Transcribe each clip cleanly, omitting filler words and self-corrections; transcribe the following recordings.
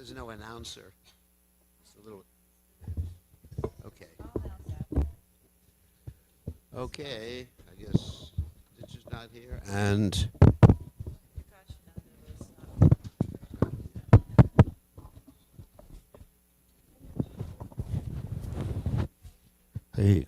there's no announcer. It's a little. Okay. Okay. I guess Ditcher's not here, and. Hey.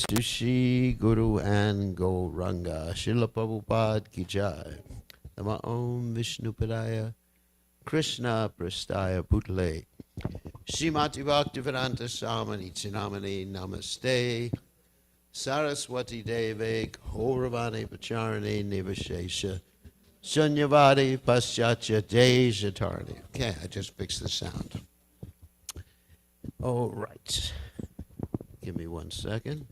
to Shri Guru and Gauranga. Srila Prabhupada ki jai. Nama Om Vishnu Padaya Krishna Prastaya Bhutale. Srimati Bhaktivedanta Swami Chinamani Namaste. Saraswati Deve Gauravani Pacharani Nivashesha Shunyavadi Paschatya Dejatarni. Okay, I just fixed the sound. All right. Give me 1 second.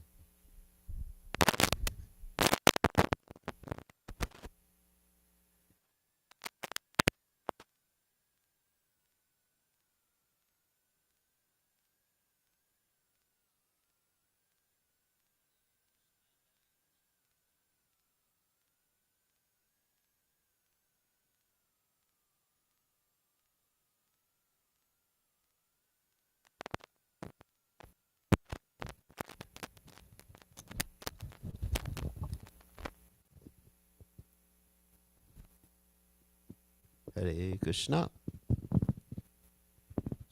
Hare Krishna.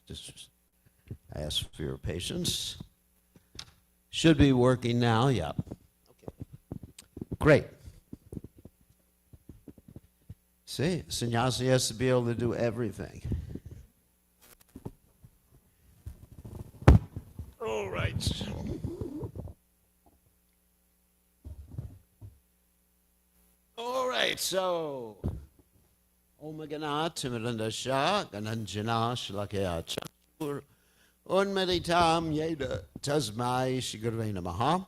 Just ask for your patience. Should be working now, yeah. Okay. Great. See, sannyasi has to be able to do everything. All right. All right, so Om Gana Timirandasha Gananjana Shlakaya Chatur Unmeditam Yeda Tasmai Shigurve Namaha.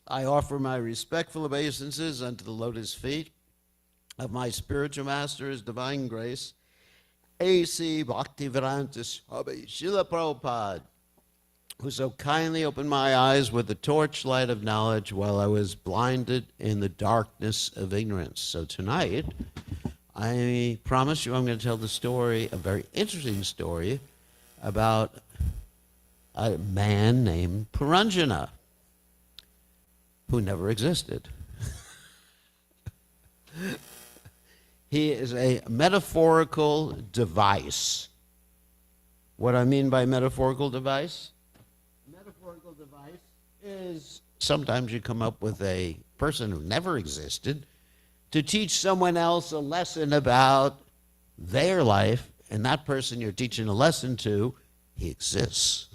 I offer my respectful obeisances unto the lotus feet of my spiritual master, His Divine Grace, A.C. Bhaktivedanta Swami Srila Prabhupada, who so kindly opened my eyes with the torchlight of knowledge while I was blinded in the darkness of ignorance. So tonight, I promise you I'm going to tell the story, a very interesting story, about a man named Puranjana, who never existed. He is a metaphorical device. What I mean by metaphorical device? A metaphorical device is sometimes you come up with a person who never existed to teach someone else a lesson about their life, and that person you're teaching a lesson to, he exists.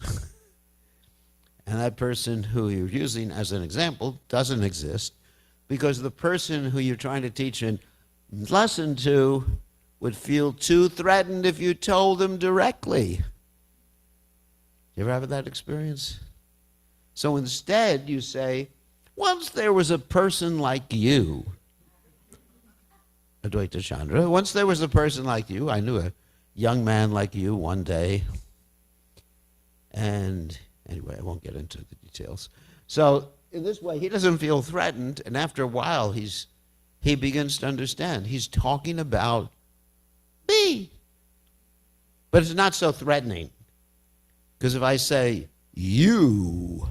And that person who you're using as an example doesn't exist, because the person who you're trying to teach a lesson to would feel too threatened if you told them directly. You ever have that experience? So instead you say, once there was a person like you, Advaita Chandra, once there was a person like you, I knew a young man like you one day, and anyway, I won't get into the details. So in this way, he doesn't feel threatened, and after a while, he begins to understand. He's talking about me. But it's not so threatening, because if I say, you,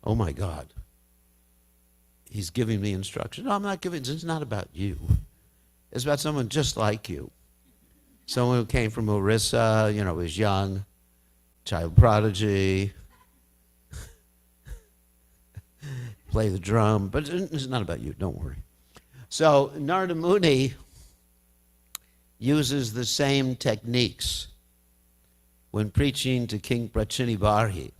oh my God, he's giving me instruction. No, I'm not giving, it's not about you. It's about someone just like you. Someone who came from Orissa, was young, child prodigy, play the drum, but it's not about you, don't worry. So Narada Muni uses the same techniques when preaching to King Pracinabarhi.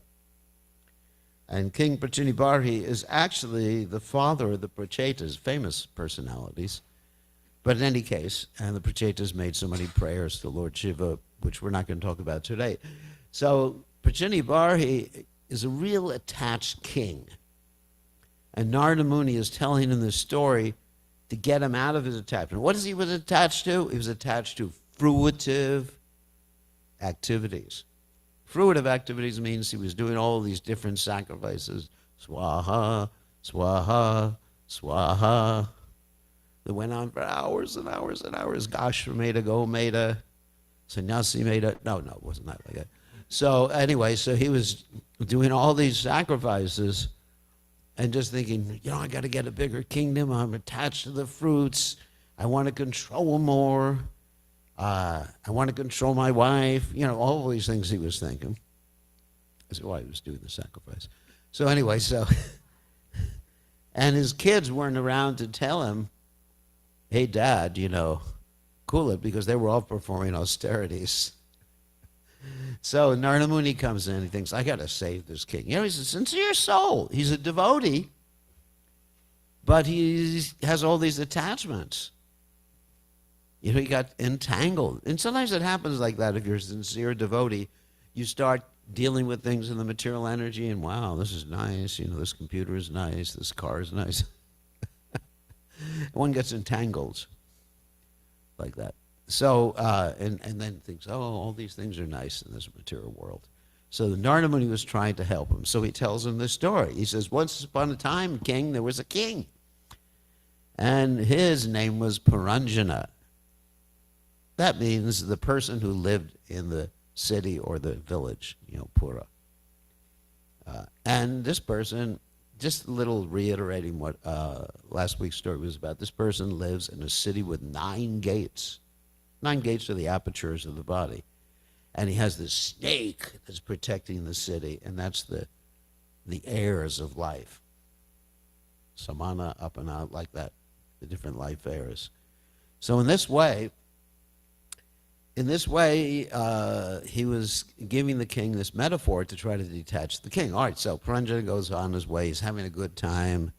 And King Pracinabarhi is actually the father of the Prachetas, famous personalities. But in any case, and the Prachetas made so many prayers to Lord Shiva, which we're not going to talk about today. So Pracinabarhi is a real attached king. And Narada Muni is telling him this story to get him out of his attachment. What is he was attached to? He was attached to fruitive activities. Fruitive activities means he was doing all these different sacrifices. Swaha, swaha, swaha. That went on for hours and hours and hours. Gashvameda, Gomeda, Sannyasi Meda. No, it wasn't that like that. So anyway, so he was doing all these sacrifices and just thinking, I got to get a bigger kingdom. I'm attached to the fruits. I want to control more. I want to control my wife. All these things he was thinking. That's why he was doing the sacrifice. So anyway, and his kids weren't around to tell him, hey, Dad, cool it, because they were all performing austerities. So Narada Muni comes in, he thinks, I got to save this king. He's a sincere soul. He's a devotee, but he has all these attachments. He got entangled. And sometimes it happens like that. If you're a sincere devotee, you start dealing with things in the material energy, and wow, this is nice. This computer is nice. This car is nice. One gets entangled like that. So, and then thinks, oh, all these things are nice in this material world. So the Narada Muni was trying to help him. So he tells him this story. He says, once upon a time, king, there was a king. And his name was Puranjana. That means the person who lived in the city or the village, Pura. And this person, just a little reiterating what last week's story was about, this person lives in a city with 9 gates. 9 gates are the apertures of the body. And he has this snake that's protecting the city, and that's the heirs of life. Samana, up and out, like that, the different life heirs. So in this way, he was giving the king this metaphor to try to detach the king. All right, so Puranjana goes on his way. He's having a good time,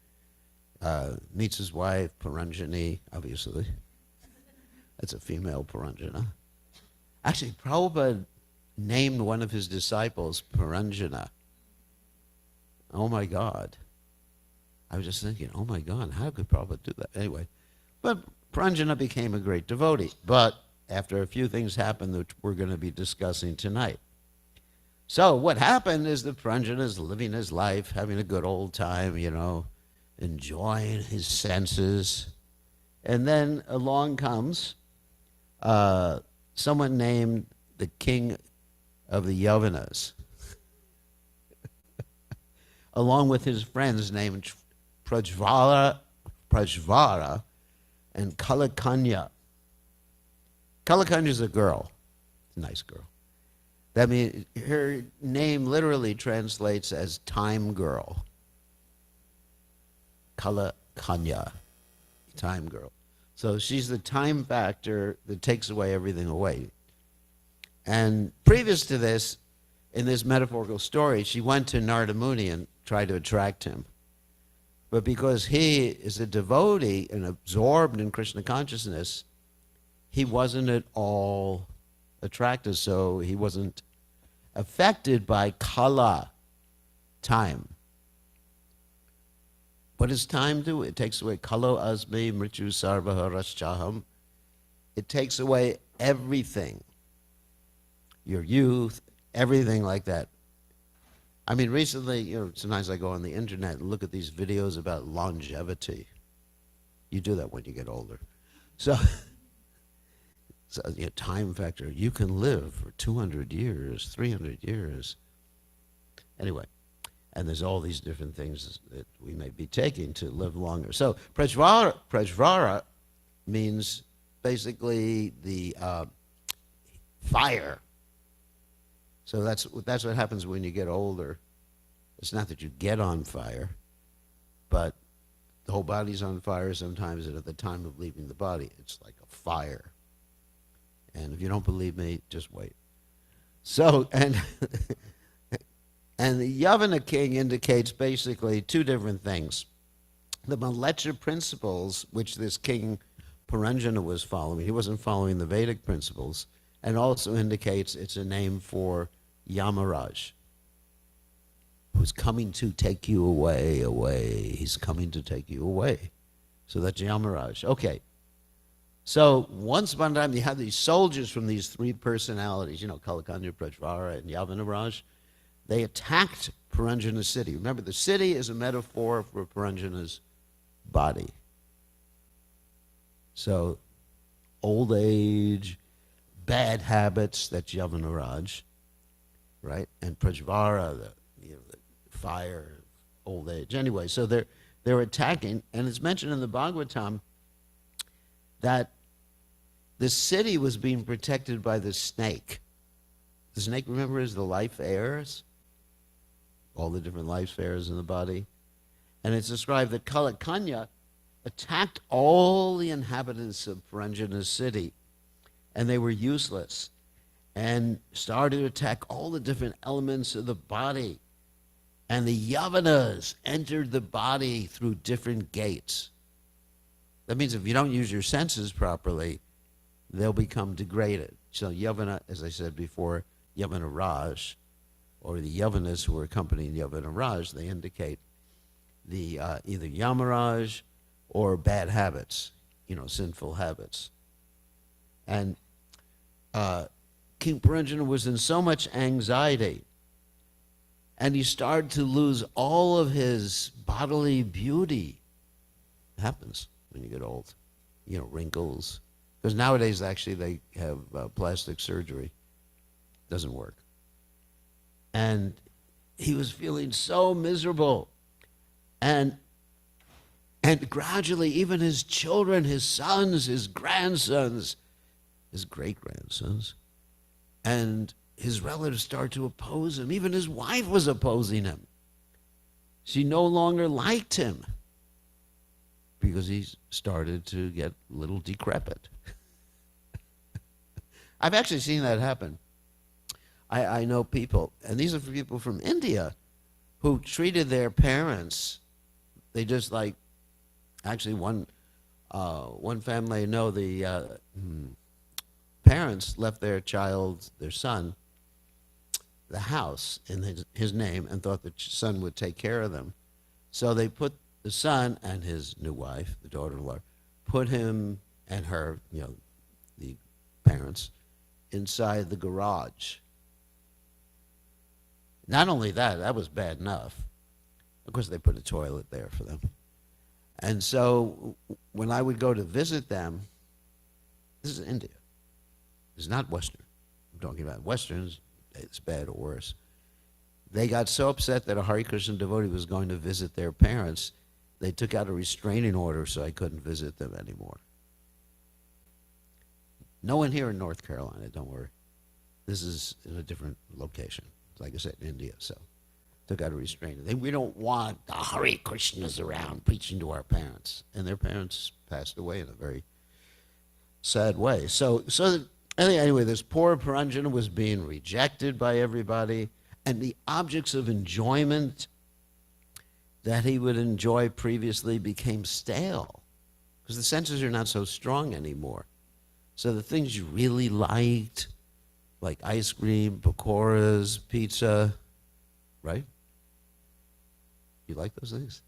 meets his wife, Puranjani, obviously. That's a female Puranjana. Actually, Prabhupada named one of his disciples Puranjana. Oh, my God. I was just thinking, oh, my God, how could Prabhupada do that? Anyway, but Puranjana became a great devotee. But after a few things happened that we're going to be discussing tonight. So what happened is that Puranjana is living his life, having a good old time, enjoying his senses. And then along comes someone named the king of the Yavanas, along with his friends named Prajvara and Kalakanya. Kalakanya is a girl, a nice girl. That means her name literally translates as time girl. Kalakanya, time girl. So she's the time factor that takes away everything away. And previous to this, in this metaphorical story, she went to Narada Muni and tried to attract him. But because he is a devotee and absorbed in Krishna consciousness, he wasn't at all attracted, so he wasn't affected by kala, time. What does time do? It takes away kalo asmi mritu sarvaha raschaham. It takes away everything. Your youth, everything like that. I mean, recently, sometimes I go on the internet and look at these videos about longevity. You do that when you get older. So time factor. You can live for 200 years, 300 years. Anyway. And there's all these different things that we may be taking to live longer. So Prajvara means basically the fire. So that's what happens when you get older. It's not that you get on fire, but the whole body's on fire sometimes, and at the time of leaving the body, it's like a fire. And if you don't believe me, just wait. So, and the Yavana king indicates basically 2 different things. The Malecha principles, which this king Puranjana was following, he wasn't following the Vedic principles, and also indicates it's a name for Yamaraj, who's coming to take you away. He's coming to take you away. So that's Yamaraj. Okay. So once upon a time, you had these soldiers from these 3 personalities, Kalakanya, Prajvara, and Yavanaraj. They attacked Puranjana's city. Remember, the city is a metaphor for Puranjana's body. So, old age, bad habits, that's Yavanaraj, right? And Prajvara, the fire, old age. Anyway, so they're attacking, and it's mentioned in the Bhagavatam that the city was being protected by the snake. The snake, remember, is the life heirs. all the different life spheres in the body. And it's described that Kalakanya attacked all the inhabitants of Puranjana city, and they were useless, and started to attack all the different elements of the body. And the Yavanas entered the body through different gates. That means if you don't use your senses properly, they'll become degraded. So Yavana, as I said before, Yavana Raj, or the Yavanas who are accompanying Yavana Raj, they indicate the either Yamaraj or bad habits, sinful habits. And King Puranjana was in so much anxiety, and he started to lose all of his bodily beauty. It happens when you get old, wrinkles. Because nowadays, actually, they have plastic surgery. Doesn't work. And he was feeling so miserable. And gradually, even his children, his sons, his grandsons, his great-grandsons, and his relatives started to oppose him. Even his wife was opposing him. She no longer liked him because he started to get a little decrepit. I've actually seen that happen. I know people, and these are people from India, who treated their parents, they just actually one family I know, the parents left their son, the house in his name, and thought the son would take care of them. So they put the son and his new wife, the daughter-in-law, put him and her, the parents, inside the garage. Not only that was bad enough. Of course, they put a toilet there for them. And so when I would go to visit them, this is India. It's not Western. I'm talking about Westerns, it's bad or worse. They got so upset that a Hare Krishna devotee was going to visit their parents, they took out a restraining order so I couldn't visit them anymore. No one here in North Carolina, don't worry. This is in a different location. Like I said, in India, so took out a restraining. We don't want the Hare Krishnas around preaching to our parents. And their parents passed away in a very sad way. So anyway, this poor Puranjana was being rejected by everybody, and the objects of enjoyment that he would enjoy previously became stale because the senses are not so strong anymore. So the things you really liked, like ice cream, pakoras, pizza, right? You like those things?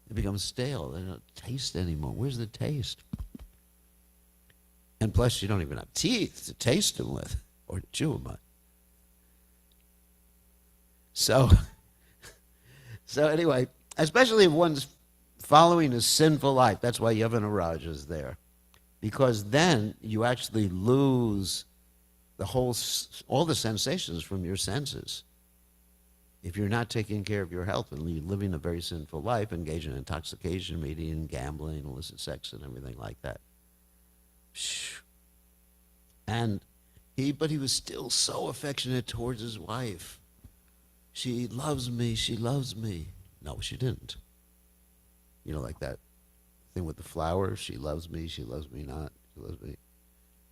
They become stale. They don't taste anymore. Where's the taste? And plus, you don't even have teeth to taste them with or to chew them on. So anyway, especially if one's following a sinful life, that's why Yavana Raj is there. Because then you actually lose all the sensations from your senses. If you're not taking care of your health and you're living a very sinful life, engaging in intoxication, eating, gambling, illicit sex, and everything like that. But he was still so affectionate towards his wife. She loves me, she loves me. No, she didn't. Like that thing with the flowers, she loves me not, she loves me.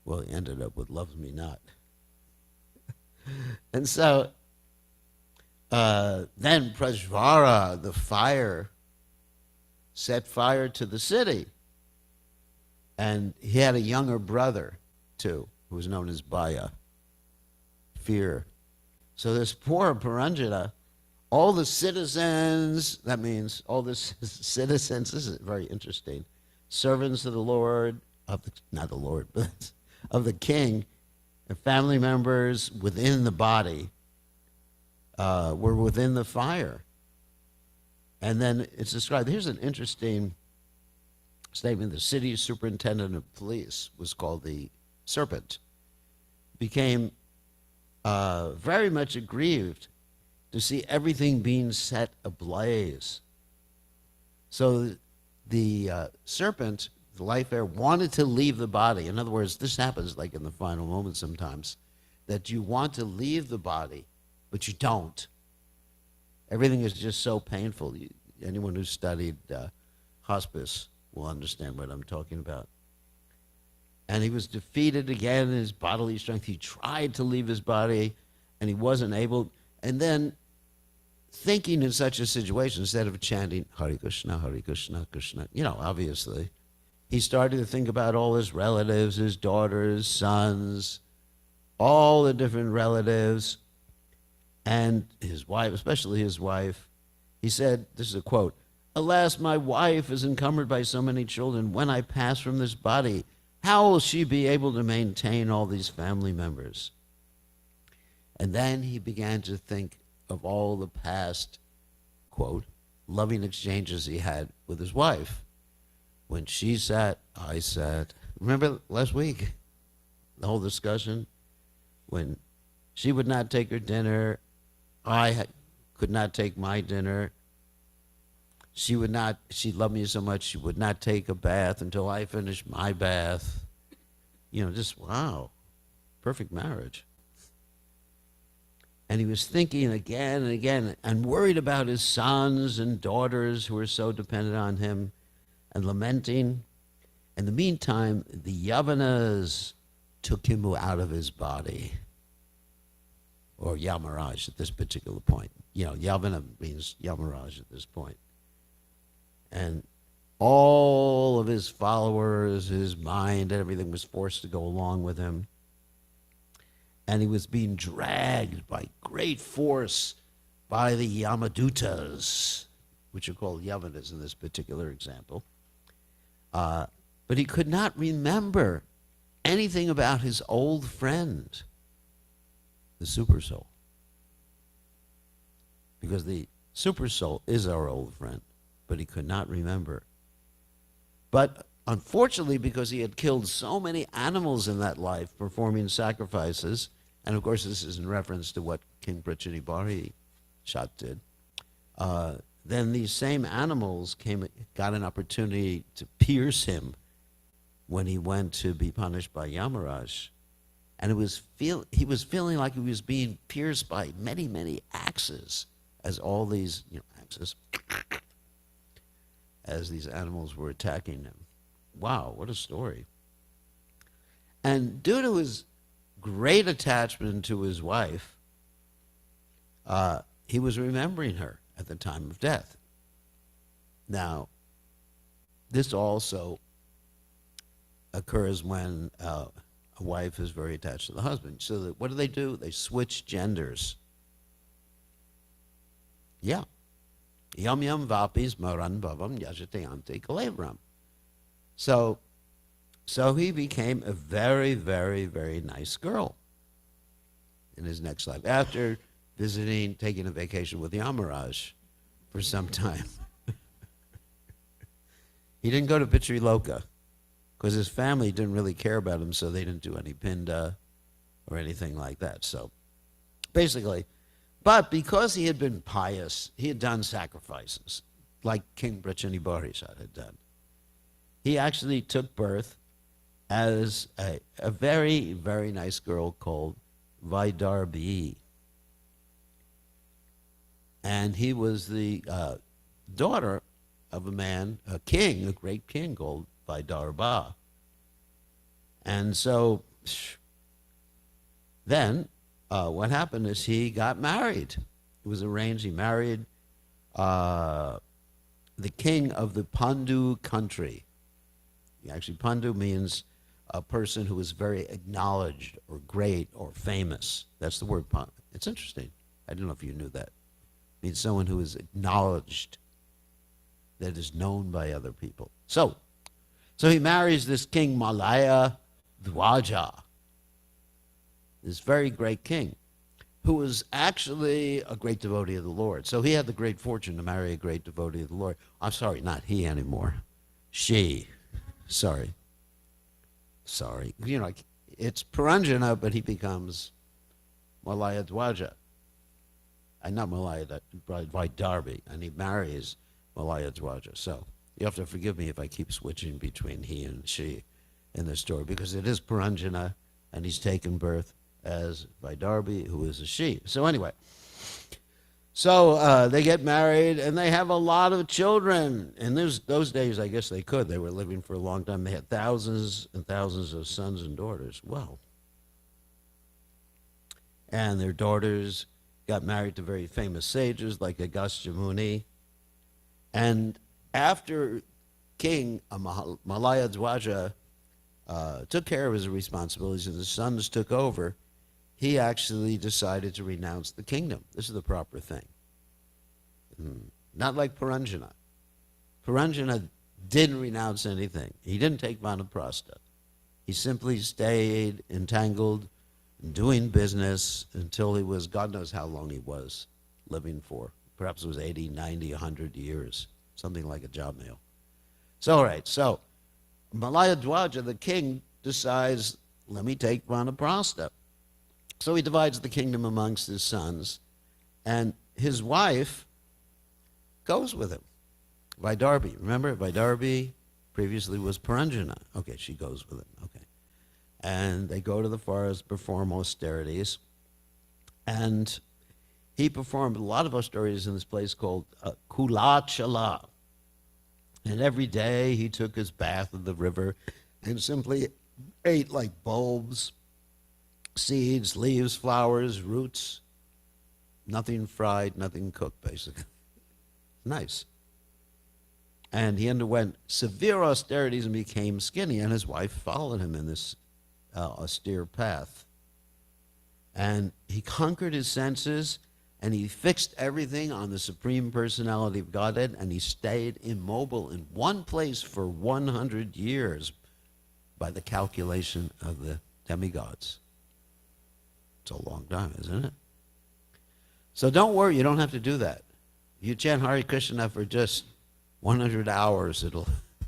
Well, he ended up with loves me not. And so then Prajvara, the fire, set fire to the city. And he had a younger brother, too, who was known as Bhaya, fear. So this poor Puranjana, all the citizens, that means all the citizens, this is very interesting, servants of the Lord, not the Lord, but of the king, and family members within the body were within the fire. And then it's described, here's an interesting statement. The city superintendent of police was called the serpent, became very much aggrieved to see everything being set ablaze. So the serpent, the life air, wanted to leave the body. In other words, this happens like in the final moment sometimes, that you want to leave the body, but you don't. Everything is just so painful. Anyone who studied hospice will understand what I'm talking about. And he was defeated again in his bodily strength. He tried to leave his body, and he wasn't able. And then, thinking in such a situation, instead of chanting Hare Krishna, Krishna, obviously, he started to think about all his relatives, his daughters, sons, all the different relatives, and his wife, especially his wife. He said, this is a quote, "Alas, my wife is encumbered by so many children. When I pass from this body, how will she be able to maintain all these family members?" And then he began to think of all the past, quote, loving exchanges he had with his wife. When she sat, I sat. Remember last week, the whole discussion? When she would not take her dinner, I could not take my dinner. She loved me so much, she would not take a bath until I finished my bath. Just wow, perfect marriage. And he was thinking again and again and worried about his sons and daughters who were so dependent on him and lamenting. In the meantime, the Yavanas took him out of his body, or Yamaraj at this particular point. Yavana means Yamaraj at this point. And all of his followers, his mind, and everything was forced to go along with him. And he was being dragged by great force by the Yamadutas, which are called Yavanas in this particular example. But he could not remember anything about his old friend, the Supersoul. Because the Supersoul is our old friend, but he could not remember. But unfortunately, because he had killed so many animals in that life, performing sacrifices, and of course this is in reference to what King Pracinabarhi did, then these same animals got an opportunity to pierce him when he went to be punished by Yamaraj. And he was feeling like he was being pierced by many, many axes, as all these axes, as these animals were attacking him. Wow, what a story. And due to his great attachment to his wife, he was remembering her at the time of death. Now, this also occurs when a wife is very attached to the husband. So what do? They switch genders. Yeah. Yam yam vapis maran bhavam yajatayante kalevram. So he became a very, very, very nice girl in his next life, after taking a vacation with Yamaraj for some time. He didn't go to Pitriloka because his family didn't really care about him, so they didn't do any pinda or anything like that. So basically, but because he had been pious, he had done sacrifices, like King Pracinabarhi had done. He actually took birth as a very, very nice girl called Vaidarbhi. And he was the daughter of a great king called Vaidarbha. And so then what happened is he got married. It was arranged. He married the king of the Pandu country. Actually, Pandu means a person who is very acknowledged or great or famous. That's the word Pandu. It's interesting. I don't know if you knew that. It means someone who is acknowledged, that is known by other people. So he marries this king Malaya Dwaja, this very great king, who was actually a great devotee of the Lord. So he had the great fortune to marry a great devotee of the Lord. I'm sorry, not he anymore. She. Sorry. It's Puranjana, but he becomes Malaya Dwaja. And not Malaya, Vaidarbhi, and he marries Malaya Dwaja. So you have to forgive me if I keep switching between he and she in the story, because it is Puranjana, and he's taken birth. as Vaidarbhi, who is a she. So anyway, so they get married and they have a lot of children. In those days, I guess they could. They were living for a long time. They had thousands and thousands of sons and daughters. Well, and their daughters got married to very famous sages like Agastya Muni. And after King Malayadwaja took care of his responsibilities and the sons took over, he actually decided to renounce the kingdom. This is the proper thing. Not like Puranjana. Puranjana didn't renounce anything. He didn't take vanaprastha. He simply stayed entangled, doing business until he was, God knows how long he was living for. Perhaps it was 80, 90, 100 years, something like a job mail. So, all right, so Malayadwaja, the king, decides, let me take vanaprastha. So he divides the kingdom amongst his sons, and his wife goes with him. Vaidarbhi, remember? Vaidarbhi previously was Puranjana. Okay, she goes with him, okay. And they go to the forest, perform austerities, and he performed a lot of austerities in this place called Kulachala. And every day he took his bath in the river and simply ate like bulbs, seeds, leaves, flowers, roots, nothing fried, nothing cooked, basically. Nice. And he underwent severe austerities and became skinny, and his wife followed him in this austere path. And he conquered his senses, and he fixed everything on the Supreme Personality of Godhead, and he stayed immobile in one place for 100 years by the calculation of the demigods. It's a long time, isn't it? So don't worry, you don't have to do that. You chant Hare Krishna for just 100 hours, it'll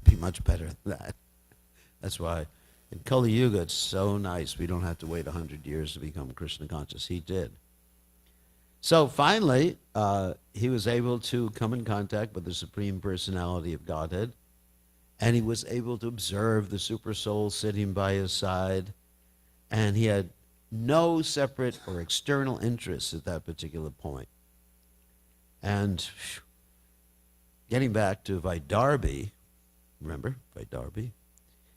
be much better than that. That's why in Kali Yuga it's so nice. We don't have to wait 100 years to become Krishna conscious. He did. So finally, he was able to come in contact with the Supreme Personality of Godhead, and he was able to observe the Super Soul sitting by his side, and he had no separate or external interests at that particular point. And getting back to Vaidarbhi, remember Vaidarbhi?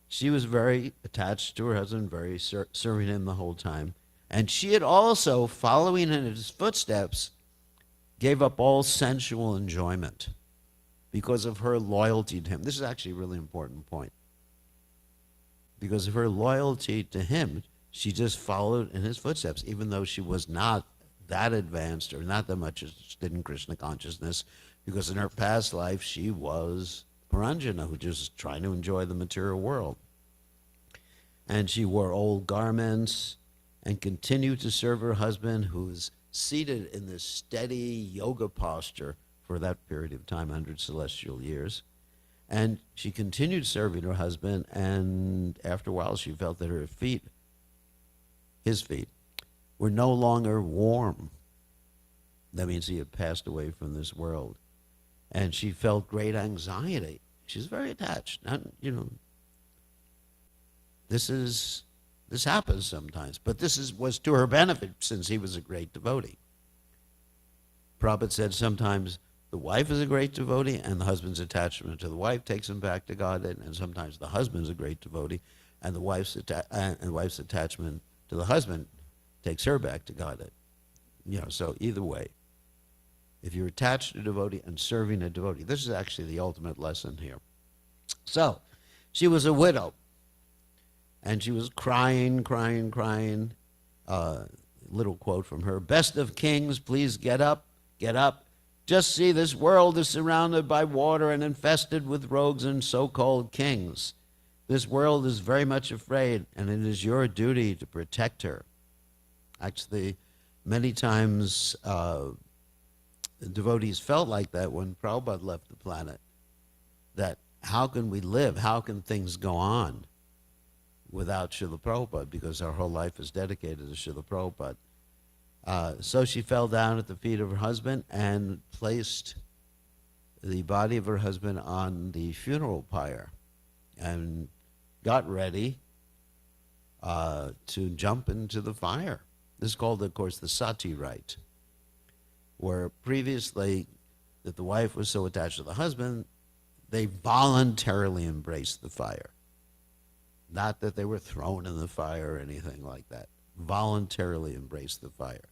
She was very attached to her husband, very serving him the whole time. And she had also, following in his footsteps, gave up all sensual enjoyment because of her loyalty to him. This is actually a really important point. Because of her loyalty to him, she just followed in his footsteps, even though she was not that advanced or not that much interested in Krishna consciousness, because in her past life she was Puranjana, who just trying to enjoy the material world. And she wore old garments and continued to serve her husband, who was seated in this steady yoga posture for that period of time, 100 celestial years. And she continued serving her husband, and after a while she felt that her feet, his feet, were no longer warm. That means he had passed away from this world. And she felt great anxiety. She's very attached. This happens sometimes, but was to her benefit since he was a great devotee. Prabhupada said sometimes the wife is a great devotee and the husband's attachment to the wife takes him back to God, and sometimes the husband's a great devotee and the wife's attachment to the husband takes her back to God. So either way, if you're attached to a devotee and serving a devotee, this is actually the ultimate lesson here. So she was a widow. And she was crying. Little quote from her: "Best of kings, please get up, get up. Just see, this world is surrounded by water and infested with rogues and so-called kings. This world is very much afraid, and it is your duty to protect her." Actually, many times devotees felt like that when Prabhupada left the planet, that how can we live, how can things go on without Srila Prabhupada, because our whole life is dedicated to Srila Prabhupada. So she fell down at the feet of her husband and placed the body of her husband on the funeral pyre and got ready to jump into the fire. This is called, of course, the sati rite, where previously, that the wife was so attached to the husband, they voluntarily embraced the fire. Not that they were thrown in the fire or anything like that. Voluntarily embraced the fire.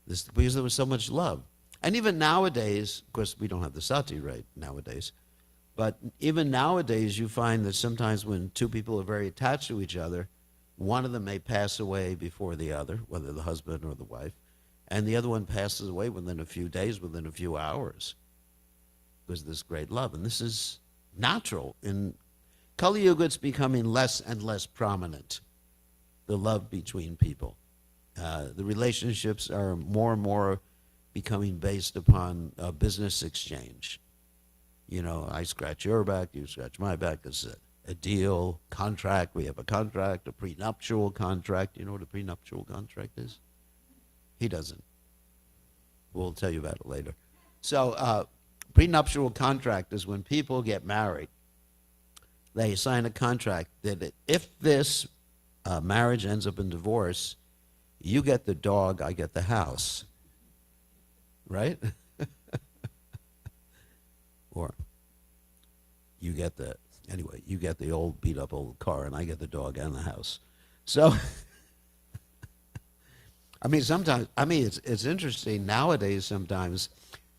This, because there was so much love. And even nowadays, of course, we don't have the sati rite nowadays, but even nowadays you find that sometimes when two people are very attached to each other, one of them may pass away before the other, whether the husband or the wife, and the other one passes away within a few days, within a few hours, because of this great love. And this is natural. In Kali Yuga, it's becoming less and less prominent, the love between people. The relationships are more and more becoming based upon business exchange. You know, I scratch your back, you scratch my back. It's a deal, contract. We have a contract, a prenuptial contract. You know what a prenuptial contract is? He doesn't. We'll tell you about it later. So prenuptial contract is when people get married, they sign a contract that if this marriage ends up in divorce, you get the dog, I get the house. Right? Or you get you get the old beat up old car and I get the dog and the house. So, it's interesting nowadays. Sometimes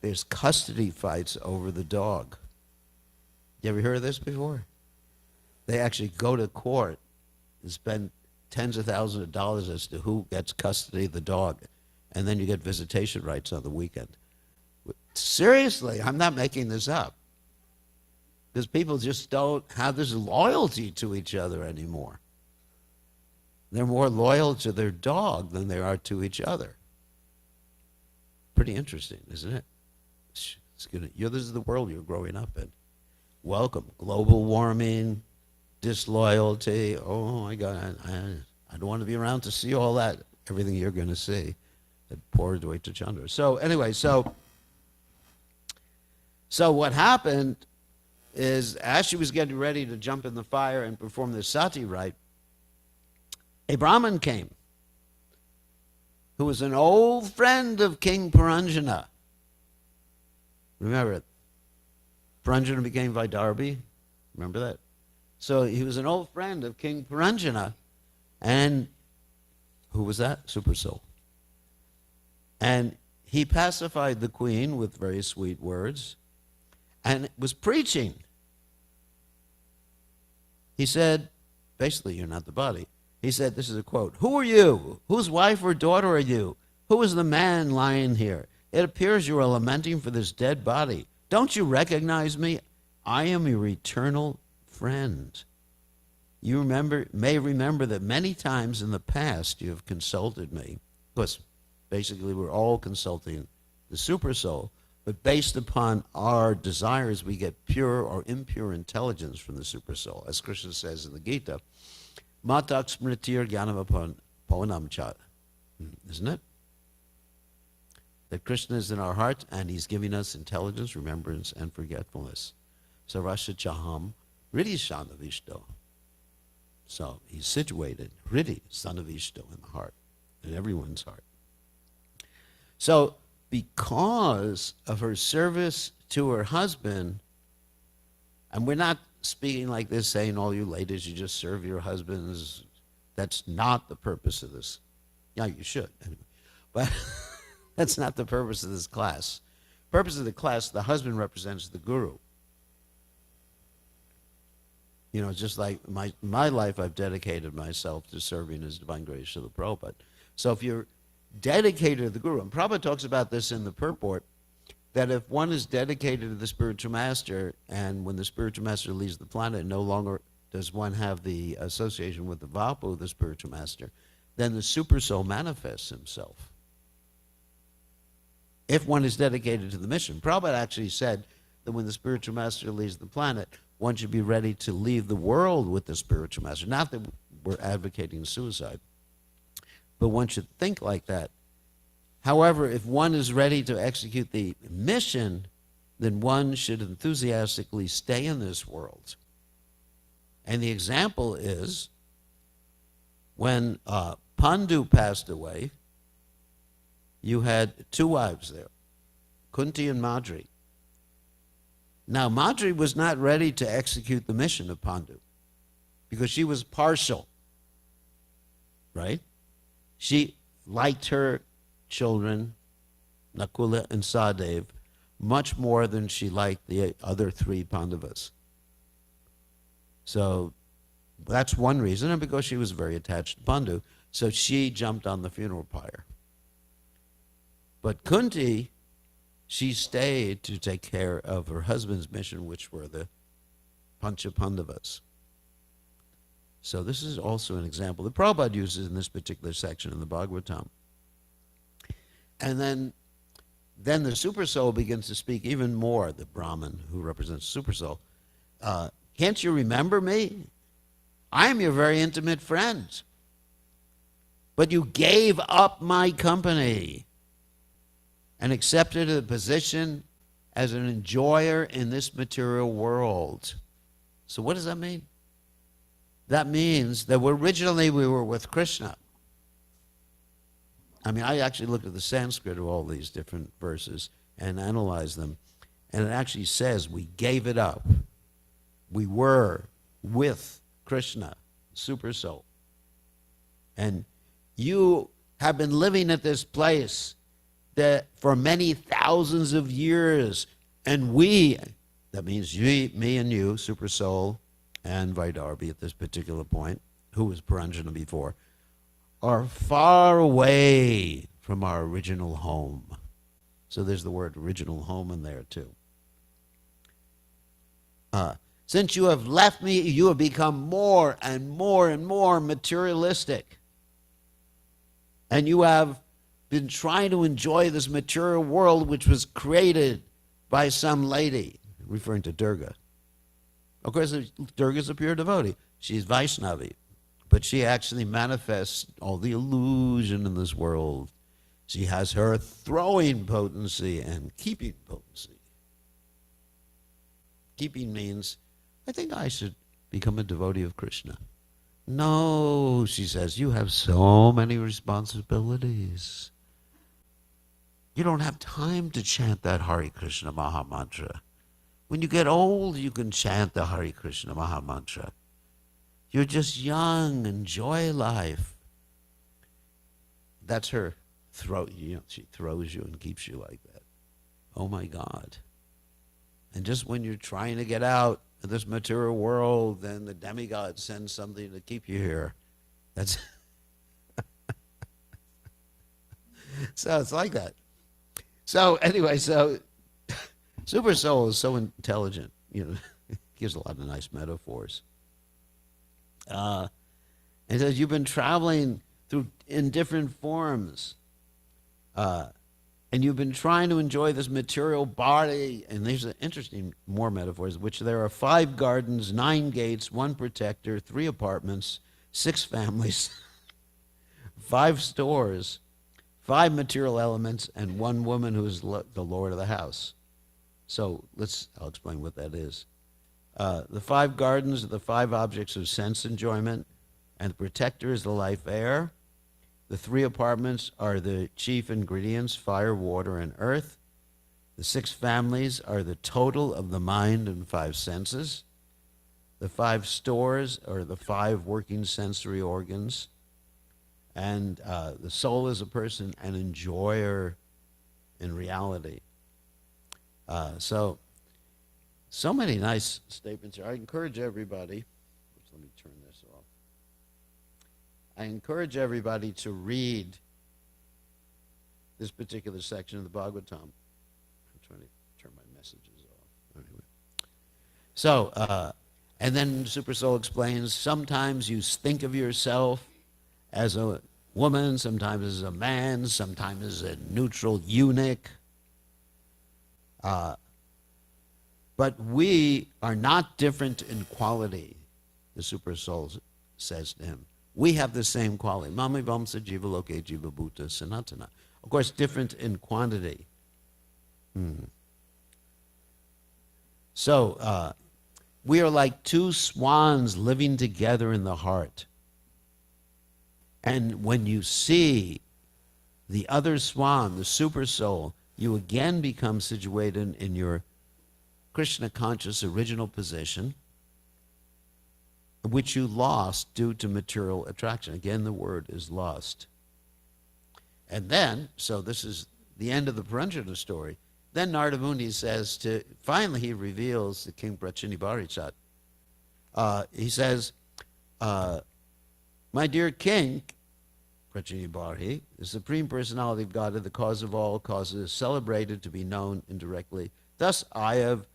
there's custody fights over the dog. You ever heard of this before? They actually go to court and spend tens of thousands of dollars as to who gets custody of the dog. And then you get visitation rights on the weekend. Seriously, I'm not making this up. Because people just don't have this loyalty to each other anymore. They're more loyal to their dog than they are to each other. Pretty interesting, isn't it? It's gonna, this is the world you're growing up in. Welcome. Global warming, disloyalty. Oh my God, I don't want to be around to see all that. Everything you're going to see. Poor Advaita Chandra. So anyway, so what happened is, as she was getting ready to jump in the fire and perform the sati rite, a Brahmin came who was an old friend of King Puranjana. Remember it. Puranjana became Vaidarbhi. Remember that? So he was an old friend of King Puranjana. And who was that? Super Soul. And he pacified the queen with very sweet words and was preaching. He said, basically, you're not the body. He said, this is a quote, "Who are you? Whose wife or daughter are you? Who is the man lying here? It appears you are lamenting for this dead body. Don't you recognize me? I am your eternal friend. You may remember that many times in the past you have consulted me." Because basically we're all consulting the super soul, but based upon our desires, we get pure or impure intelligence from the super soul. As Krishna says in the Gita, Matak smritir jnanam pavanam cha. Isn't it? That Krishna is in our heart and he's giving us intelligence, remembrance, and forgetfulness. Sarasya chaham ridi sanavishto. So he's situated, ridi sanavishto, in the heart, in everyone's heart. So because of her service to her husband, and we're not speaking like this saying, all you ladies, you just serve your husbands. That's not the purpose of this. Yeah, you should, anyway. But that's not the purpose of this class. Purpose of the class, the husband represents the guru. You know, just like my life, I've dedicated myself to serving His Divine Grace Srila Prabhupada. So if you're dedicated to the guru, and Prabhupada talks about this in the purport, that if one is dedicated to the spiritual master, and when the spiritual master leaves the planet, no longer does one have the association with the Vapu, the spiritual master, then the super soul manifests himself. If one is dedicated to the mission. Prabhupada actually said that when the spiritual master leaves the planet, one should be ready to leave the world with the spiritual master. Not that we're advocating suicide, but one should think like that. However, if one is ready to execute the mission, then one should enthusiastically stay in this world. And the example is when Pandu passed away, you had two wives there, Kunti and Madri. Now, Madri was not ready to execute the mission of Pandu because she was partial, right? She liked her children, Nakula and Sahadev, much more than she liked the other three Pandavas. So that's one reason, and because she was very attached to Pandu, so she jumped on the funeral pyre. But Kunti, she stayed to take care of her husband's mission, which were the Pancha Pandavas. So this is also an example that Prabhupada uses in this particular section in the Bhagavatam. And then the super soul begins to speak even more, the Brahman who represents super soul. Can't you remember me? I am your very intimate friend. But you gave up my company and accepted a position as an enjoyer in this material world. So what does that mean? That means that originally we were with Krishna. I mean, I actually looked at the Sanskrit of all these different verses and analyzed them, and it actually says we gave it up. We were with Krishna, super soul. And you have been living at this place that for many thousands of years, and we, that means you, me and you, super soul, and Vaidarbhi at this particular point, who was Puranjana before, are far away from our original home. So there's the word original home in there too. Since you have left me, you have become more and more and more materialistic. And you have been trying to enjoy this material world which was created by some lady, referring to Durga. Of course, Durga is a pure devotee. She's Vaishnavi. But she actually manifests all the illusion in this world. She has her throwing potency and keeping potency. Keeping means, I think I should become a devotee of Krishna. No, she says, you have so many responsibilities. You don't have time to chant that Hare Krishna Maha Mantra. When you get old, you can chant the Hare Krishna Maha Mantra. You're just young, enjoy life. That's her throw. You know, she throws you and keeps you like that. Oh my God. And just when you're trying to get out of this material world, then the demigod sends something to keep you here. That's so it's like that. So anyway, so Super Soul is so intelligent, you know, gives a lot of nice metaphors. And says you've been traveling through in different forms, and you've been trying to enjoy this material body. And these are interesting more metaphors, which there are 5 gardens, 9 gates, 1 protector, 3 apartments, 6 families, 5 stores, 5 material elements, and 1 woman who is the lord of the house. So I'll explain what that is. The 5 gardens are the 5 objects of sense enjoyment, and the protector is the life air. The 3 apartments are the chief ingredients, fire, water, and earth. The 6 families are the total of the mind and 5 senses. The 5 stores are the 5 working sensory organs. And the soul is a person, an enjoyer in reality. So many nice statements here. I encourage everybody, let me turn this off. I encourage everybody to read this particular section of the Bhagavatam. I'm trying to turn my messages off. Anyway. So, and then Super Soul explains, sometimes you think of yourself as a woman, sometimes as a man, sometimes as a neutral eunuch. But we are not different in quality, the Super Soul says to him. We have the same quality. Mami Vamsa Jiva Loke Jiva Bhuta Sanatana. Of course, different in quantity. So, we are like 2 swans living together in the heart. And when you see the other swan, the super soul, you again become situated in your Krishna conscious original position, which you lost due to material attraction. Again, the word is lost. And then, so this is the end of the Puranjana story. Then Narada Muni says finally he reveals to King Pracinabarhi. He says, my dear King Pracinabarhi, the Supreme Personality of Godhead, the cause of all causes, is celebrated to be known indirectly. Thus I have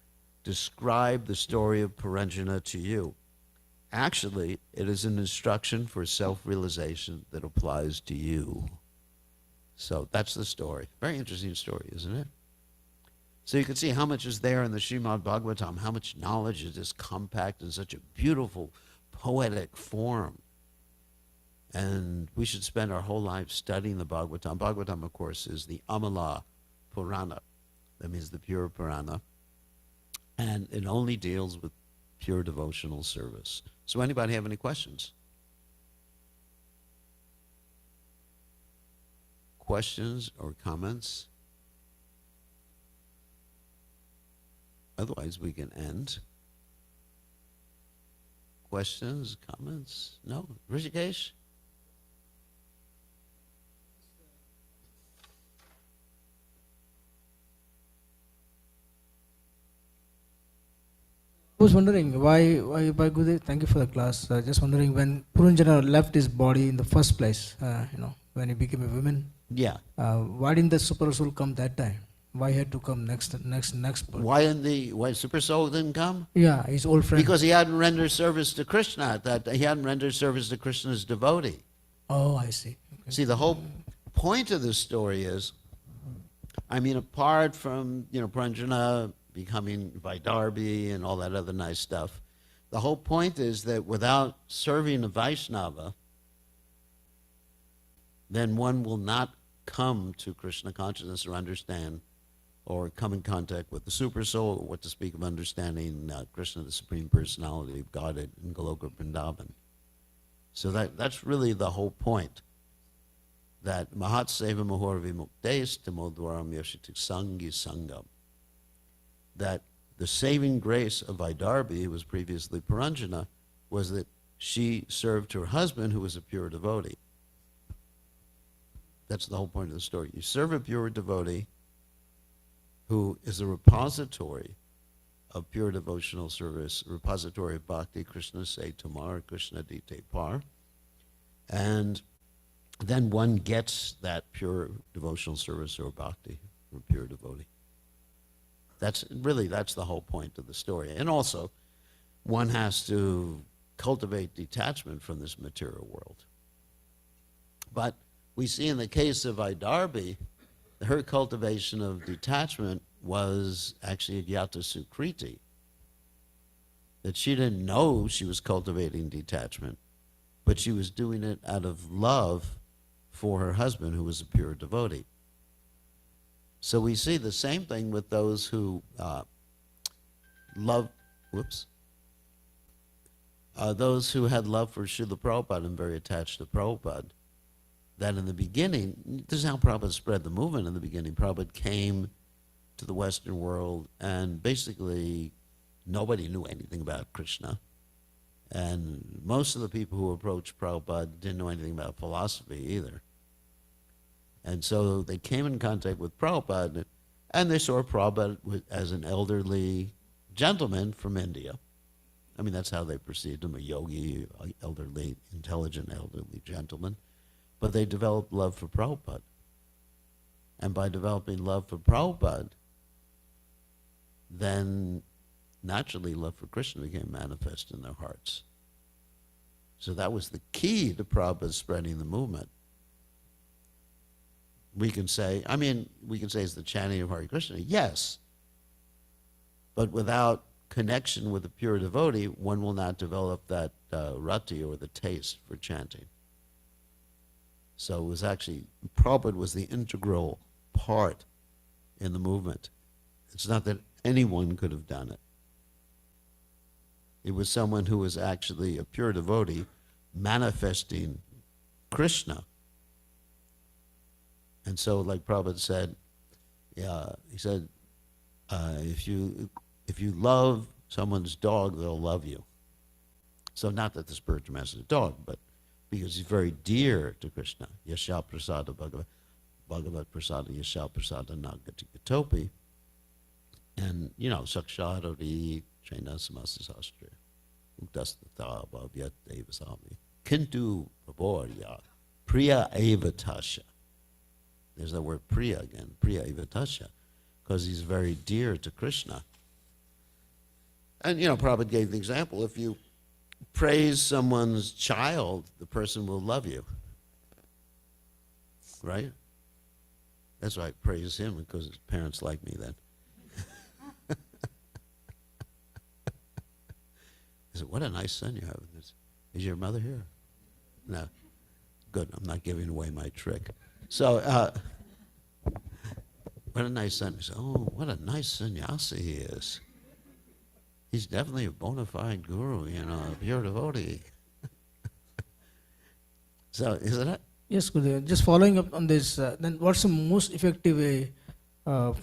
described the story of Puranjana to you. Actually, it is an instruction for self-realization that applies to you. So that's the story. Very interesting story, isn't it? So you can see how much is there in the Srimad Bhagavatam, how much knowledge is just compact in such a beautiful, poetic form. And we should spend our whole life studying the Bhagavatam. Bhagavatam, of course, is the Amala Purana. That means the pure Purana. And it only deals with pure devotional service. So anybody have any questions? Questions or comments? Otherwise, we can end. Questions, comments? No? Rishikesh? I was wondering why Gurudev, thank you for the class. Just wondering when Puranjana left his body in the first place, when he became a woman. Yeah. Why didn't the super soul come that time? Why had to come next? Why Super Soul didn't come? Yeah, his old friend. Because he hadn't rendered service to Krishna at that. He hadn't rendered service to Krishna's devotee. Oh, I see. Okay. See, the whole point of this story is, apart from Puranjana becoming Vaidarbhi and all that other nice stuff, the whole point is that without serving a Vaishnava, then one will not come to Krishna consciousness or understand or come in contact with the Super Soul, or what to speak of understanding Krishna, the Supreme Personality of Godhead in Goloka Vrindavan. So that's really the whole point. That Mahat Seva Mahor Vimuktes Tamodwaram Yashitik Sangi Sangam. That the saving grace of Vaidarbhi, who was previously Puranjana, was that she served her husband, who was a pure devotee. That's the whole point of the story. You serve a pure devotee who is a repository of pure devotional service, a repository of bhakti, Krishna say Tamar, Krishna dite par. And then one gets that pure devotional service or bhakti, or pure devotee. That's the whole point of the story. And also, one has to cultivate detachment from this material world. But we see in the case of Vaidarbhi, her cultivation of detachment was actually a Gyata Sukriti. That she didn't know she was cultivating detachment, but she was doing it out of love for her husband, who was a pure devotee. So we see the same thing with those who those who had love for Srila Prabhupada and very attached to Prabhupada, that in the beginning, this is how Prabhupada spread the movement in the beginning. Prabhupada came to the Western world and basically nobody knew anything about Krishna. And most of the people who approached Prabhupada didn't know anything about philosophy either. And so they came in contact with Prabhupada, and they saw Prabhupada as an elderly gentleman from India. That's how they perceived him, a yogi, elderly, intelligent elderly gentleman. But they developed love for Prabhupada. And by developing love for Prabhupada, then naturally love for Krishna became manifest in their hearts. So that was the key to Prabhupada spreading the movement. We can say it's the chanting of Hare Krishna, yes. But without connection with a pure devotee, one will not develop that rati, or the taste for chanting. So it was actually, Prabhupada was the integral part in the movement. It's not that anyone could have done it. It was someone who was actually a pure devotee manifesting Krishna. And so, like Prabhupada said, he said, if you love someone's dog, they'll love you. So not that the spiritual master is a dog, but because he's very dear to Krishna. Yasha prasada bhagavat prasada yasha prasada nagati gatopi. And, sakshadari chaina samasasastra uktastata bhavyat devasami kintu praborya priya evatasha. There's that word priya again, priya evatasha, because he's very dear to Krishna. And, Prabhupada gave the example, if you praise someone's child, the person will love you. Right? That's why I praise him, because his parents like me then. I said, what a nice son you have. Is your mother here? No. Good, I'm not giving away my trick. So, what a nice son. He said, oh, what a nice sannyasi he is. He's definitely a bona fide guru, a pure devotee. So, isn't it? Yes, Gurudev. Just following up on this, then what's the most effective way to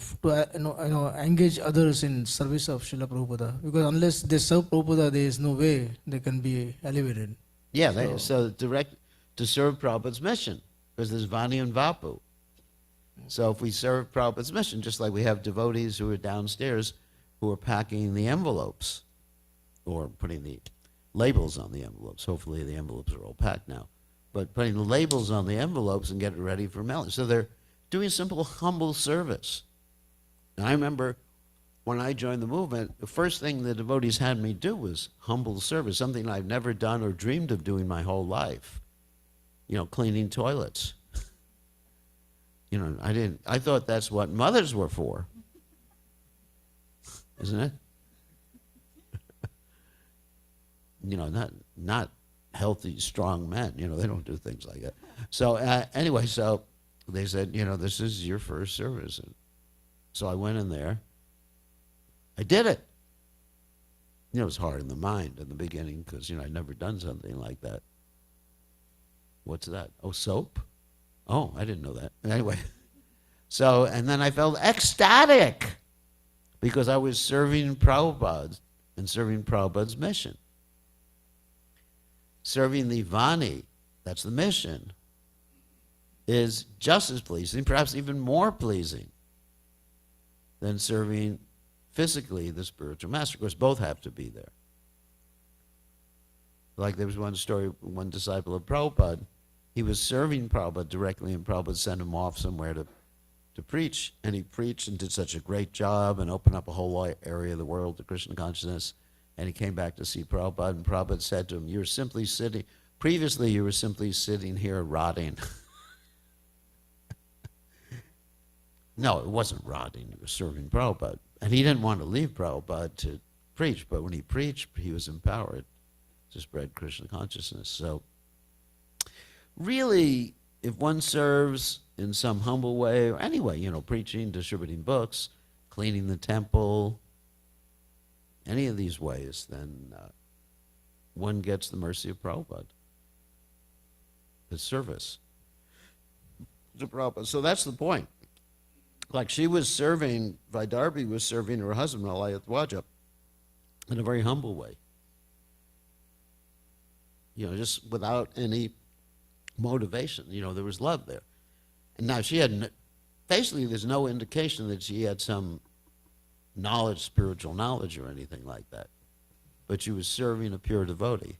engage others in service of Srila Prabhupada? Because unless they serve Prabhupada, there is no way they can be elevated. Yeah, so direct to serve Prabhupada's mission, because there's Vani and Vapu. So if we serve Prabhupada's mission, just like we have devotees who are downstairs who are packing the envelopes or putting the labels on the envelopes. Hopefully the envelopes are all packed now. But putting the labels on the envelopes and getting ready for mailing. So they're doing simple, humble service. And I remember when I joined the movement, the first thing the devotees had me do was humble service, something I've never done or dreamed of doing my whole life. Cleaning toilets. I thought that's what mothers were for. Isn't it? Not healthy, strong men. They don't do things like that. So anyway, so they said, this is your first service. And so I went in there. I did it. It was hard in the mind in the beginning because, I'd never done something like that. What's that? Oh, soap? Oh, I didn't know that. Anyway, so, and then I felt ecstatic because I was serving Prabhupada and serving Prabhupada's mission. Serving the Vani, that's the mission, is just as pleasing, perhaps even more pleasing than serving physically the spiritual master. Of course, both have to be there. Like there was one story, one disciple of Prabhupada, he was serving Prabhupada directly, and Prabhupada sent him off somewhere to preach, and he preached and did such a great job and opened up a whole area of the world to Krishna consciousness. And he came back to see Prabhupada, and Prabhupada said to him, previously you were simply sitting here rotting. No, it wasn't rotting, he was serving Prabhupada. And he didn't want to leave Prabhupada to preach, but when he preached, he was empowered to spread Krishna consciousness. So really, if one serves in some humble way, or anyway, preaching, distributing books, cleaning the temple, any of these ways, then one gets the mercy of Prabhupada, the service to Prabhupada. So that's the point. Like she was serving, Vaidarbhi was serving her husband, Alayatwaja, in a very humble way. Just without any motivation. There was love there. And now she had, basically there's no indication that she had some knowledge, spiritual knowledge or anything like that. But she was serving a pure devotee.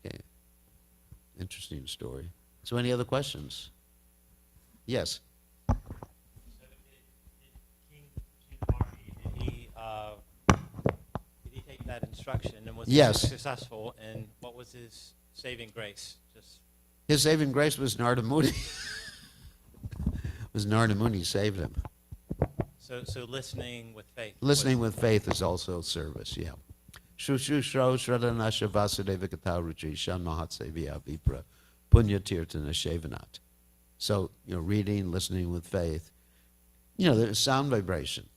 Okay. Interesting story. So any other questions? Yes. So did King Pracinabarhi, did he take that instruction and was he successful, and what was his saving grace? His saving grace was Narada Muni. Narada Muni saved him. So listening with faith. Listening with faith is also service, yeah. Shushu Shro Shradanasha Vasudeva Kata Ruchi Shan Mahatsevya Vipra Punya Tirtana Shevanat. So, reading, listening with faith. There's sound vibration.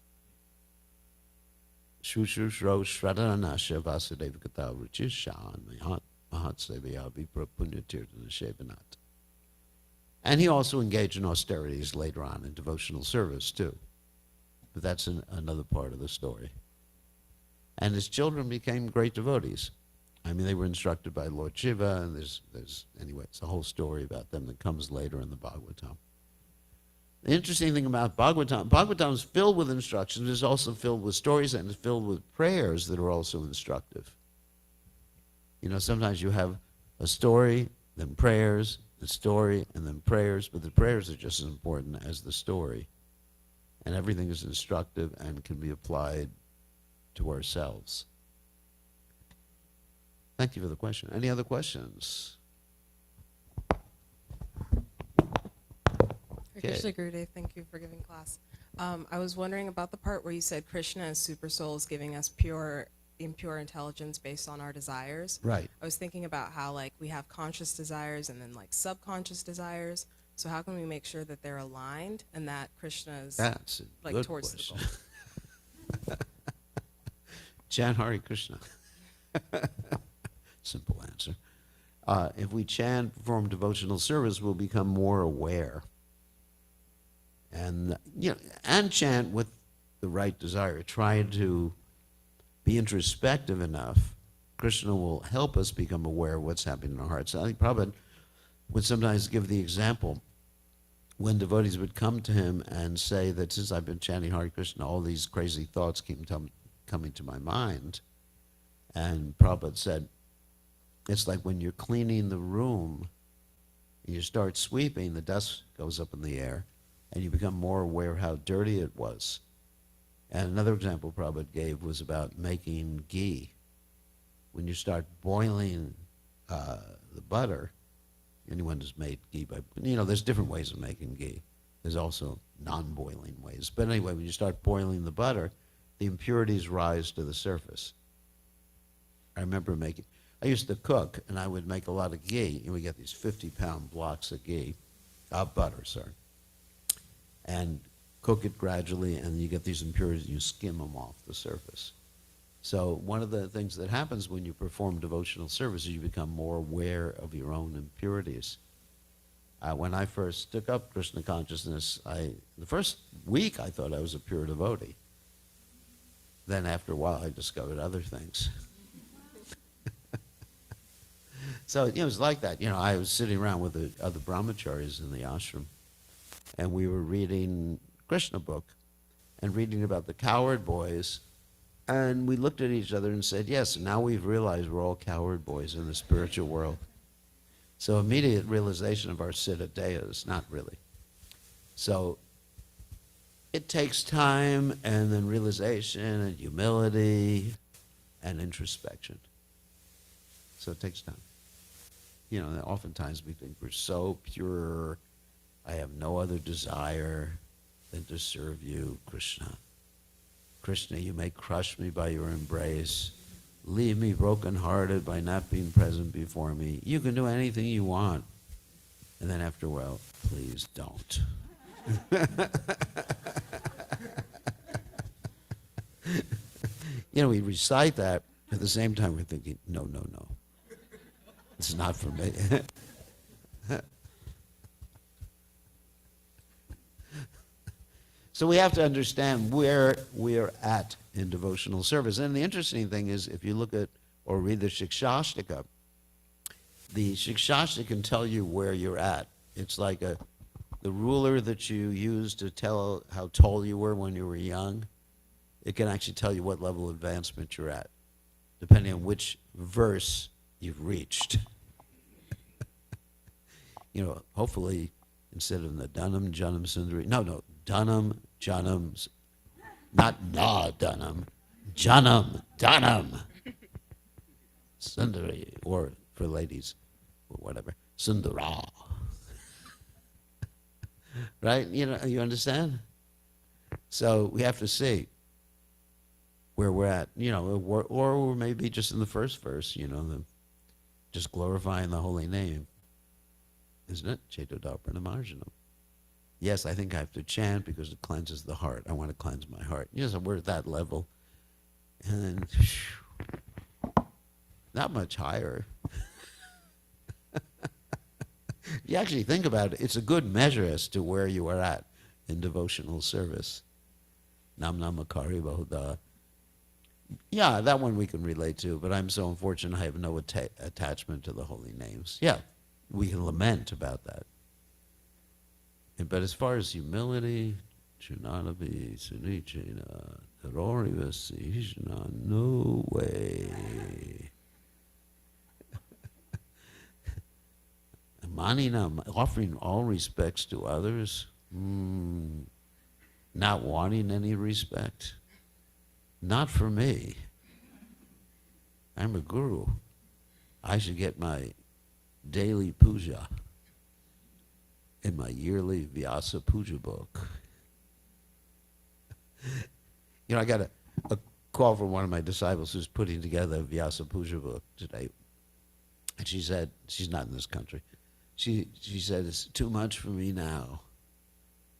Shushu Shro Shradanasha Vasudeva Kata Ruchi Shan Mahat Mahatsevayavi Prapunyatirtana Shevanat. And he also engaged in austerities later on in devotional service too. But that's another part of the story. And his children became great devotees. I mean, they were instructed by Lord Shiva, and anyway, it's a whole story about them that comes later in the Bhagavatam. The interesting thing about Bhagavatam is filled with instructions. It's also filled with stories, and it's filled with prayers that are also instructive. You know, sometimes you have a story, then prayers, the story, and then prayers, but the prayers are just as important as the story. And everything is instructive and can be applied to ourselves. Thank you for the question. Any other questions? Krishna Gurudev, thank you for giving class. I was wondering about the part where you said Krishna is super souls giving us impure intelligence based on our desires. Right. I was thinking about how like we have conscious desires and then like subconscious desires. So how can we make sure that they're aligned and that Krishna is That's a like good towards question. the goal? Chant Hare Krishna. Simple answer. If we chant, perform devotional service, we'll become more aware. And and chant with the right desire. Try to be introspective enough. Krishna will help us become aware of what's happening in our hearts. I think Prabhupada would sometimes give the example when devotees would come to him and say that since I've been chanting Hare Krishna, all these crazy thoughts keep coming to my mind. And Prabhupada said, it's like when you're cleaning the room and you start sweeping, the dust goes up in the air, and you become more aware how dirty it was. And another example Prabhupada gave was about making ghee. When you start boiling the butter, anyone who's made ghee, there's different ways of making ghee. There's also non-boiling ways. But anyway, when you start boiling the butter, the impurities rise to the surface. I remember I used to cook, and I would make a lot of ghee, and we get these 50-pound blocks of butter, and cook it gradually, and you get these impurities, and you skim them off the surface. So one of the things that happens when you perform devotional service is you become more aware of your own impurities. When I first took up Krishna consciousness, the first week I thought I was a pure devotee. Then after a while I discovered other things. So it was like that. I was sitting around with the other brahmacharis in the ashram, and we were reading Krishna book and reading about the coward boys, and we looked at each other and said, yes, now we've realized we're all coward boys in the spiritual world. So immediate realization of our siddha deyas, not really. So it takes time, and then realization and humility and introspection. So it takes time. Oftentimes we think we're so pure, I have no other desire than to serve you, Krishna. Krishna, you may crush me by your embrace. Leave me broken-hearted by not being present before me. You can do anything you want. And then after a while, please don't. We recite that. At the same time, we're thinking, no. It's not for me. So we have to understand where we are at in devotional service. And the interesting thing is, if you look at or read the Shikshashtaka can tell you where you're at. It's like the ruler that you use to tell how tall you were when you were young. It can actually tell you what level of advancement you're at, depending on which verse you've reached. Hopefully, instead of the Dunham, Janam, Sundari, no, Dunham, Janam, not Na Dunham, Janam, Dunham, Sundari, or for ladies, or whatever, Sundara. Right? You understand? So we have to see where we're at, or maybe just in the first verse, just glorifying the holy name. Isn't it? Cetodarpanamarjanam. Yes, I think I have to chant because it cleanses the heart. I want to cleanse my heart. So we're at that level. And then, not much higher. You actually think about it, it's a good measure as to where you are at in devotional service. Nam Namakari Bahuda. Yeah, that one we can relate to, but I'm so unfortunate I have no attachment to the holy names. Yeah, we can lament about that. But as far as humility, Chunanabi, Sunichena, Tarorivasishna, no way. Manina, offering all respects to others, not wanting any respect. Not for me. I'm a guru. I should get my daily puja in my yearly Vyasa puja book. You know, I got a call from one of my disciples who's putting together a Vyasa puja book today. And she said, she's not in this country. She said, it's too much for me now.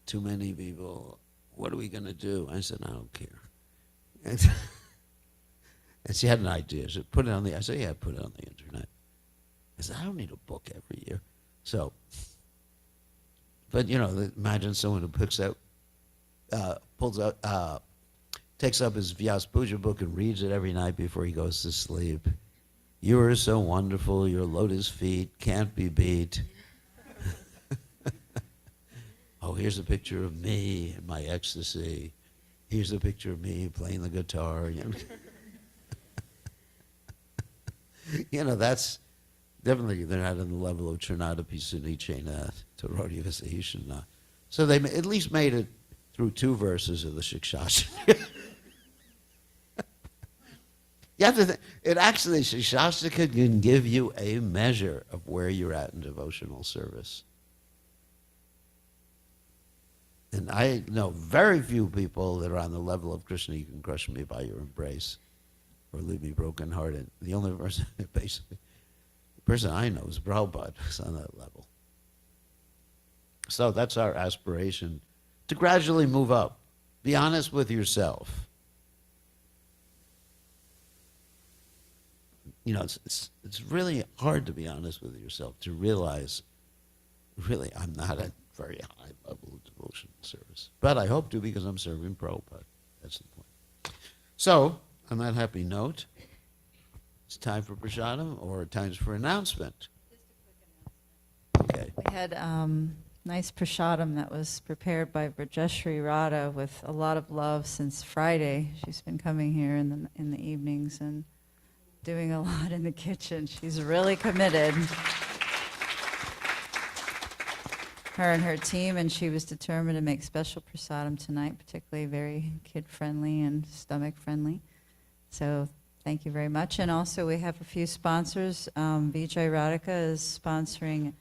Too many people. What are we going to do? I said, I don't care. And she had an idea. She said, put it on the, I said, yeah, put it on the internet. I said, I don't need a book every year. So, but you know, imagine someone who picks out, takes up his Vyas Puja book and reads it every night before he goes to sleep. You are so wonderful, your lotus feet can't be beat. Oh, here's a picture of me in my ecstasy. Here's a picture of me playing the guitar. You know, that's definitely, they're not on the level of Chernadapi Sunichena Tarodi Vasahishana. So they at least made it through 2 verses of the Shikshastra. You have to think, it actually, Shikshastra can give you a measure of where you're at in devotional service. And I know very few people that are on the level of Krishna, you can crush me by your embrace or leave me brokenhearted. The only person, basically, the person I know is Prabhupada, who's on that level. So that's our aspiration, to gradually move up. Be honest with yourself. You know, it's really hard to be honest with yourself, to realize, really, I'm not at very high level of devotional service. But I hope to, because I'm serving Prabhupada. That's the point. So, on that happy note, it's time for prasadam, or times for announcement. Just a quick announcement. Okay. We had nice prasadam that was prepared by Brajeshri Radha with a lot of love since Friday. She's been coming here in the evenings and doing a lot in the kitchen. She's really committed. Her and her team, and she was determined to make special prasadam tonight, particularly very kid-friendly and stomach-friendly. So thank you very much. And also we have a few sponsors. Vijay Radhika is sponsoring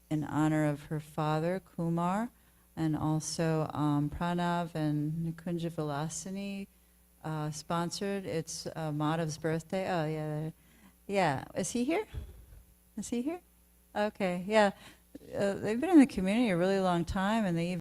in honor of her father, Kumar, and also Pranav and Nikunja Vilasini sponsored. It's Madhav's birthday. Oh, yeah. Yeah. Is he here? Is he here? Okay, yeah. They've been in the community a really long time, and they even